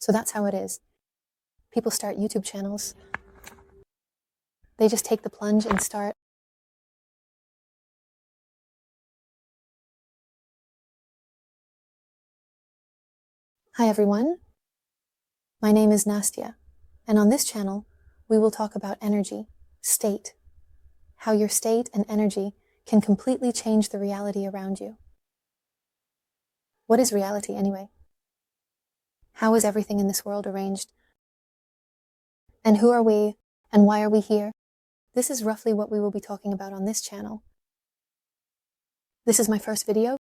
So that's how it is. People start YouTube channels. They just take the plunge and start. Hi everyone, my name is Nastya, and on this channel, we will talk about energy, state, how your state and energy can completely change the reality around you. What is reality anyway? How is everything in this world arranged? And who are we, and why are we here? This is roughly what we will be talking about on this channel. This is my first video.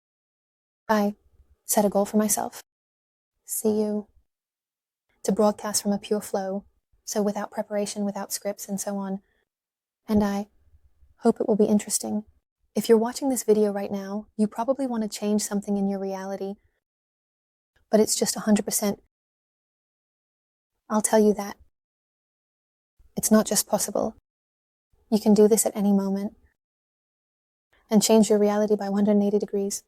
I set a goal for myself. To broadcast from a pure flow, so without preparation, without scripts, and so on. And I hope it will be interesting. If you're watching this video right now, you probably want to change something in your reality, but it's just 100%. I'll tell you that. It's not just possible. You can do this at any moment and change your reality by 180 degrees.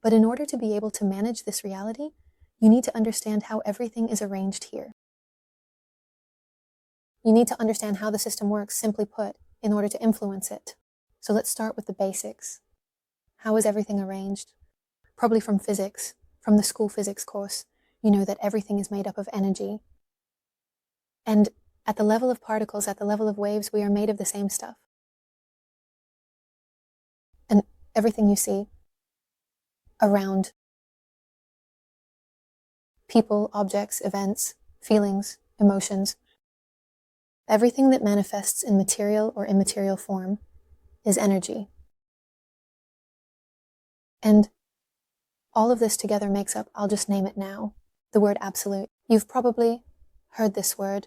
But in order to be able to manage this reality, you need to understand how everything is arranged here. You need to understand how the system works, simply put, in order to influence it. So let's start with the basics. How is everything arranged? Probably from physics, from the school physics course, you know that everything is made up of energy. And at the level of particles, at the level of waves, we are made of the same stuff. And everything you see around people, objects, events, feelings, emotions, everything that manifests in material or immaterial form is energy. And all of this together makes up, I'll just name it now, the word absolute. You've probably heard this word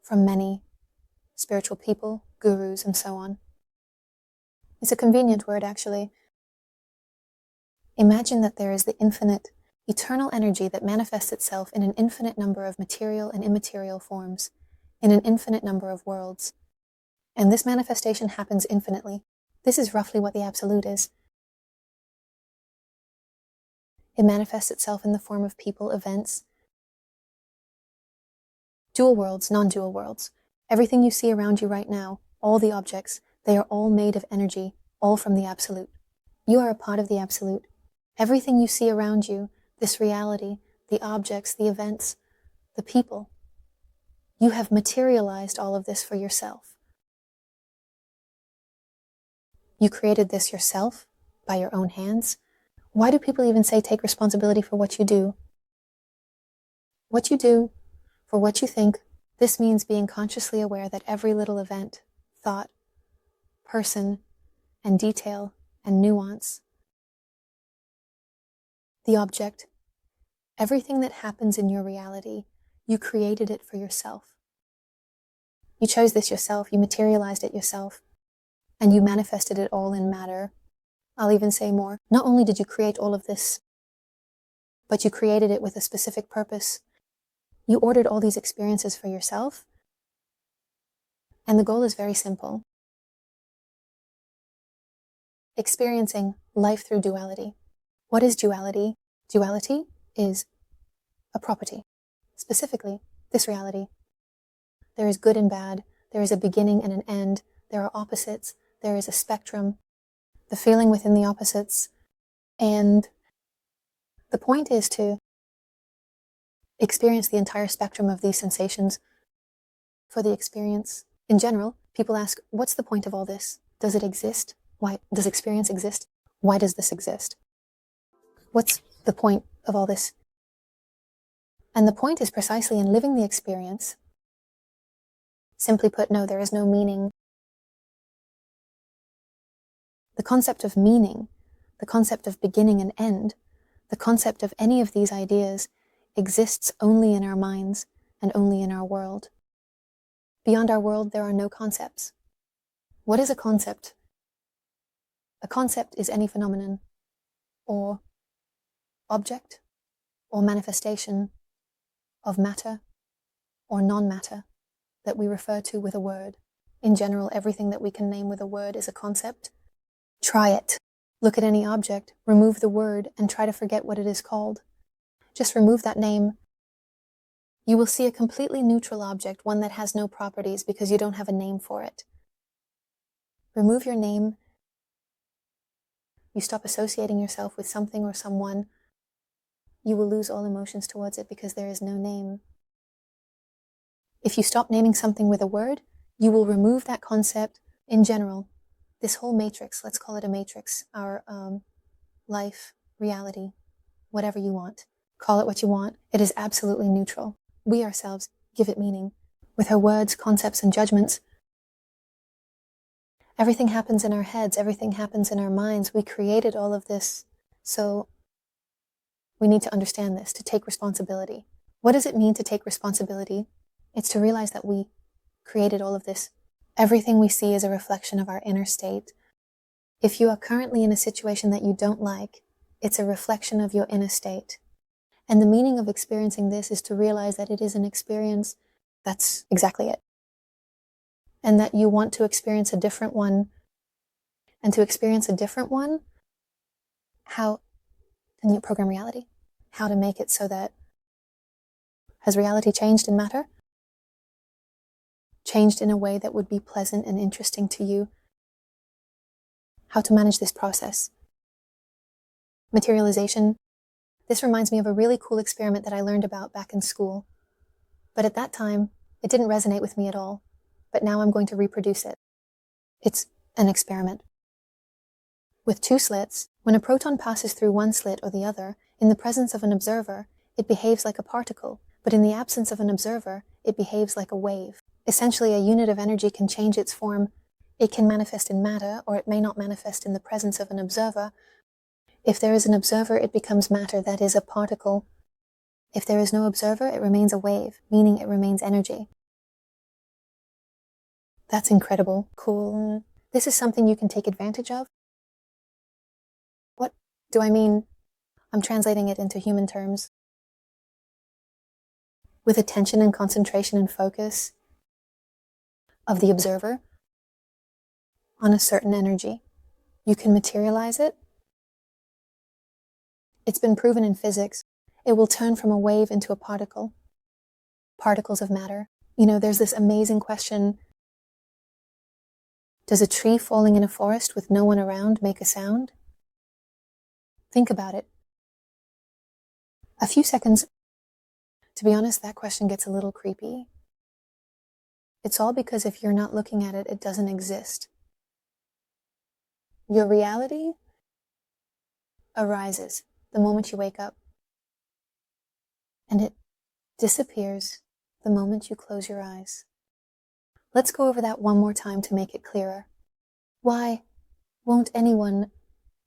from many spiritual people, gurus, and so on. It's a convenient word, actually. Imagine that there is the infinite, eternal energy that manifests itself in an infinite number of material and immaterial forms, in an infinite number of worlds. And this manifestation happens infinitely. This is roughly what the absolute is. It manifests itself in the form of people, events, dual worlds, non-dual worlds. Everything you see around you right now, all the objects, they are all made of energy, all from the absolute. You are a part of the absolute. Everything you see around you, this reality, the objects, the events, the people, you have materialized all of this for yourself. You created this yourself by your own hands. Why do people even say take responsibility for what you do? What you do, for what you think, this means being consciously aware that every little event, thought, person, and detail, and nuance, the object, everything that happens in your reality, you created it for yourself. You chose this yourself, you materialized it yourself, and you manifested it all in matter. I'll even say more. Not only did you create all of this, but you created it with a specific purpose. You ordered all these experiences for yourself, and the goal is very simple. Experiencing life through duality. What is duality? Duality is a property. Specifically, this reality. There is good and bad. There is a beginning and an end. There are opposites. There is a spectrum. The feeling within the opposites. And the point is to experience the entire spectrum of these sensations. For the experience, in general, people ask, what's the point of all this? Does it exist? Why does experience exist? Why does this exist? What's the point of all this? And the point is precisely in living the experience. Simply put, no, there is no meaning. The concept of meaning, the concept of beginning and end, the concept of any of these ideas exists only in our minds and only in our world. Beyond our world, there are no concepts. What is a concept? A concept is any phenomenon, or object, or manifestation of matter or non-matter that we refer to with a word. In general, everything that we can name with a word is a concept. Try it. Look at any object, remove the word, and try to forget what it is called. just remove that name. You will see a completely neutral object, one that has no properties because you don't have a name for it. Remove your name. You stop associating yourself with something or someone. You will lose all emotions towards it because there is no name. If you stop naming something with a word, you will remove that concept in general. This whole matrix, let's call it a matrix, our life, reality, whatever you want. Call it what you want. It is absolutely neutral. We ourselves give it meaning. With our words, concepts, and judgments, everything happens in our heads. Everything happens in our minds. We created all of this. So we need to understand this, to take responsibility. What does it mean to take responsibility? It's to realize that we created all of this. Everything we see is a reflection of our inner state. If you are currently in a situation that you don't like, it's a reflection of your inner state. And the meaning of experiencing this is to realize that it is an experience. That's exactly it. And that you want to experience a different one. And to experience a different one, how can you program reality? How to make it so that, has reality changed in matter? Changed in a way that would be pleasant and interesting to you? How to manage this process? Materialization. This reminds me of a really cool experiment that I learned about back in school. But at that time, it didn't resonate with me at all. But now I'm going to reproduce it. It's an experiment. With two slits, when a proton passes through one slit or the other, in the presence of an observer, it behaves like a particle, but in the absence of an observer, it behaves like a wave. Essentially, a unit of energy can change its form. It can manifest in matter, or it may not manifest in the presence of an observer. If there is an observer, it becomes matter, that is, a particle. If there is no observer, it remains a wave, meaning it remains energy. That's incredible. Cool. This is something you can take advantage of. What do I mean? I'm translating it into human terms. With attention and concentration and focus of the observer on a certain energy, you can materialize it. It's been proven in physics. It will turn from a wave into a particle. Particles of matter. You know, there's this amazing question. Does a tree falling in a forest with no one around make a sound? Think about it. A few seconds. To be honest, that question gets a little creepy. It's all because if you're not looking at it, it doesn't exist. Your reality arises the moment you wake up, and it disappears the moment you close your eyes. Let's go over that one more time to make it clearer. Why won't anyone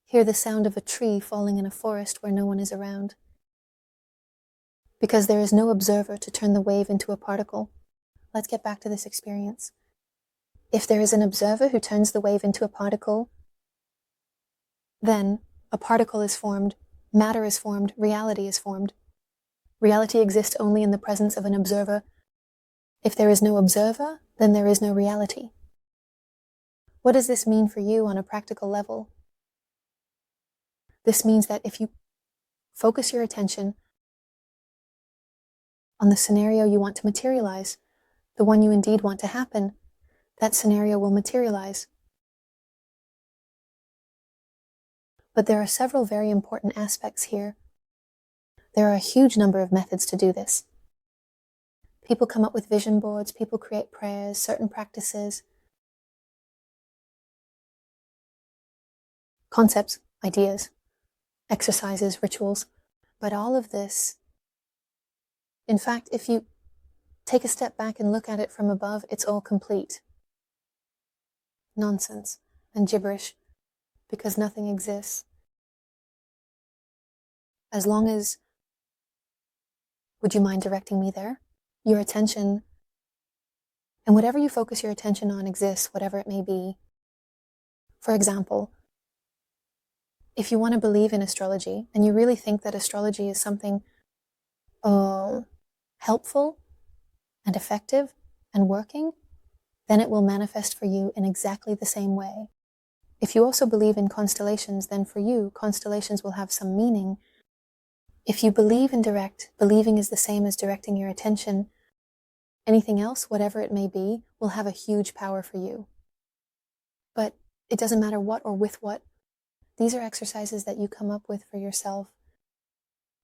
hear the sound of a tree falling in a forest where no one is around? Because there is no observer to turn the wave into a particle. Let's get back to this experience. If there is an observer who turns the wave into a particle, then a particle is formed, matter is formed, reality is formed. Reality exists only in the presence of an observer. If there is no observer, then there is no reality. What does this mean for you on a practical level? This means that if you focus your attention on the scenario you want to materialize, the one you indeed want to happen, that scenario will materialize. But there are several very important aspects here. There are a huge number of methods to do this. People come up with vision boards, people create prayers, certain practices, concepts, ideas, exercises, rituals. But all of this, in fact, if you take a step back and look at it from above, it's all complete nonsense and gibberish, because nothing exists. As long as, would you mind directing me there? Your attention, and whatever you focus your attention on exists, whatever it may be. For example, if you want to believe in astrology, and you really think that astrology is something helpful and effective and working, then it will manifest for you in exactly the same way. If you also believe in constellations, then for you, constellations will have some meaning. If you believe and direct, believing is the same as directing your attention. Anything else, whatever it may be, will have a huge power for you. But it doesn't matter what or with what. These are exercises that you come up with for yourself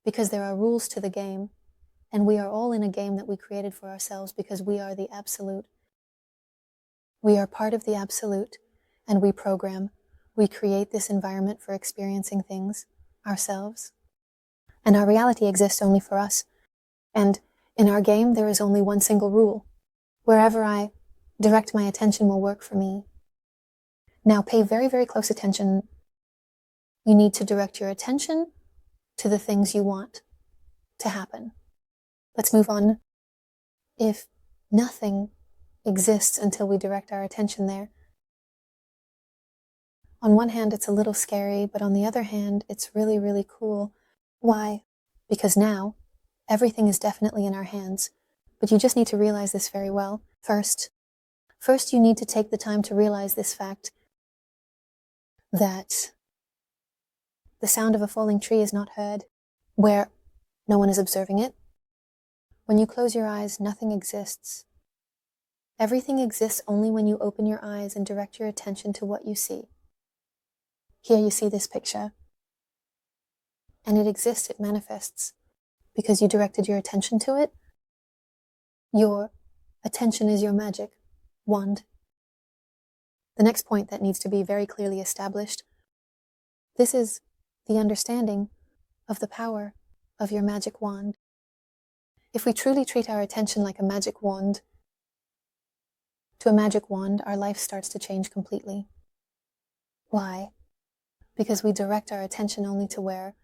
because there are rules to the game, and we are all in a game that we created for ourselves because we are the absolute. We are part of the absolute, and we program. We create this environment for experiencing things ourselves. And our reality exists only for us. And in our game, there is only one single rule. Wherever I direct my attention will work for me. Now pay very, very close attention. You need to direct your attention to the things you want to happen. Let's move on. If nothing exists until we direct our attention there, on one hand, it's a little scary, but on the other hand, it's really, really cool. Why? Because now, everything is definitely in our hands, but you just need to realize this very well. First, you need to take the time to realize this fact that the sound of a falling tree is not heard where no one is observing it. When you close your eyes, nothing exists. Everything exists only when you open your eyes and direct your attention to what you see. Here you see this picture. And it exists, it manifests, because you directed your attention to it. Your attention is your magic wand. The next point that needs to be very clearly established, this is the understanding of the power of your magic wand. If we truly treat our attention like a magic wand, to a magic wand, our life starts to change completely. Why? Because we direct our attention only to where.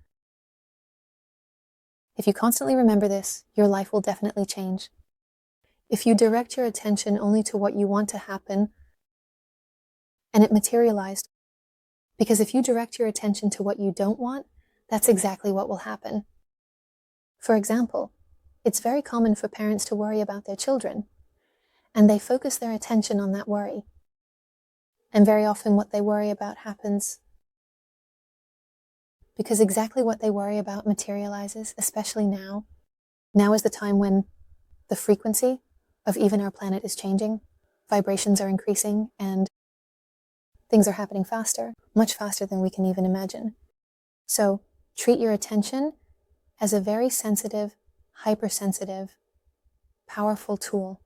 If you constantly remember this, your life will definitely change. If you direct your attention only to what you want to happen, and it materialized, because if you direct your attention to what you don't want, that's exactly what will happen. For example, it's very common for parents to worry about their children, and they focus their attention on that worry. And very often what they worry about happens because exactly what they worry about materializes, especially now. Now is the time when the frequency of even our planet is changing, vibrations are increasing, and things are happening faster, much faster than we can even imagine. So treat your attention as a very sensitive, hypersensitive, powerful tool.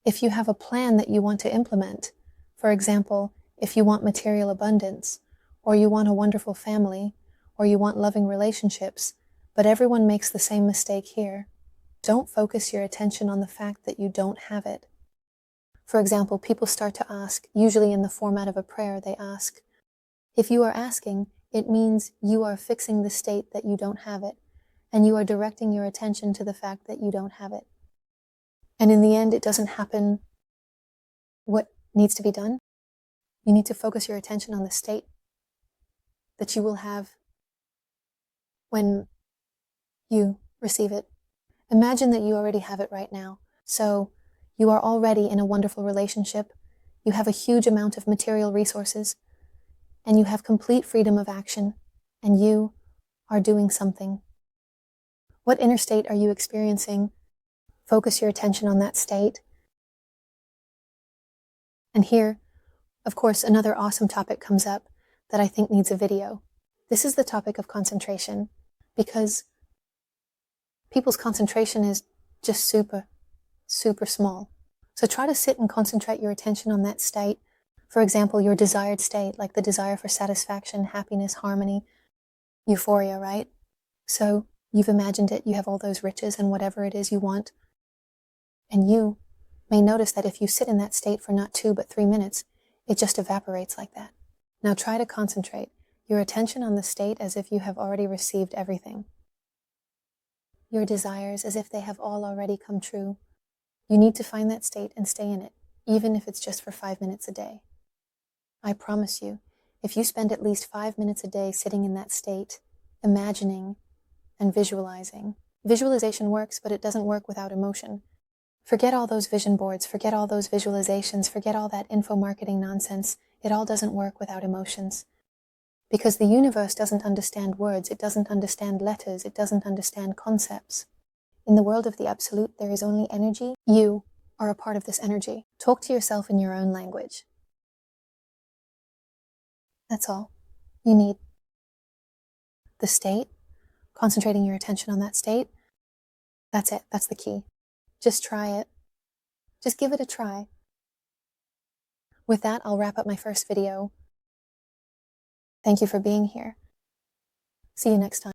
If you have a plan that you want to implement, for example, if you want material abundance, or you want a wonderful family, or you want loving relationships, but everyone makes the same mistake here, don't focus your attention on the fact that you don't have it. For example, people start to ask, usually in the format of a prayer, they ask, if you are asking, it means you are fixing the state that you don't have it, and you are directing your attention to the fact that you don't have it. And in the end, it doesn't happen. What needs to be done? You need to focus your attention on the state that you will have when you receive it. Imagine that you already have it right now. So you are already in a wonderful relationship. You have a huge amount of material resources, and you have complete freedom of action, and you are doing something. What inner state are you experiencing? Focus your attention on that state. And here, of course, another awesome topic comes up that I think needs a video. This is the topic of concentration, because people's concentration is just super, super small. So try to sit and concentrate your attention on that state. For example, your desired state, like the desire for satisfaction, happiness, harmony, euphoria, right? So you've imagined it, you have all those riches and whatever it is you want. And you may notice that if you sit in that state for not 2 but 3 minutes, it just evaporates like that. Now try to concentrate your attention on the state as if you have already received everything. Your desires as if they have all already come true. You need to find that state and stay in it, even if it's just for 5 minutes a day. I promise you, if you spend at least 5 minutes a day sitting in that state, imagining and visualizing. Visualization works, but it doesn't work without emotion. Forget all those vision boards, forget all those visualizations, forget all that info marketing nonsense. It all doesn't work without emotions. Because the universe doesn't understand words, it doesn't understand letters, it doesn't understand concepts. In the world of the absolute, there is only energy. You are a part of this energy. Talk to yourself in your own language. That's all you need. The state, concentrating your attention on that state, that's it. That's the key. Just try it. Just give it a try. With that, I'll wrap up my first video. Thank you for being here. See you next time.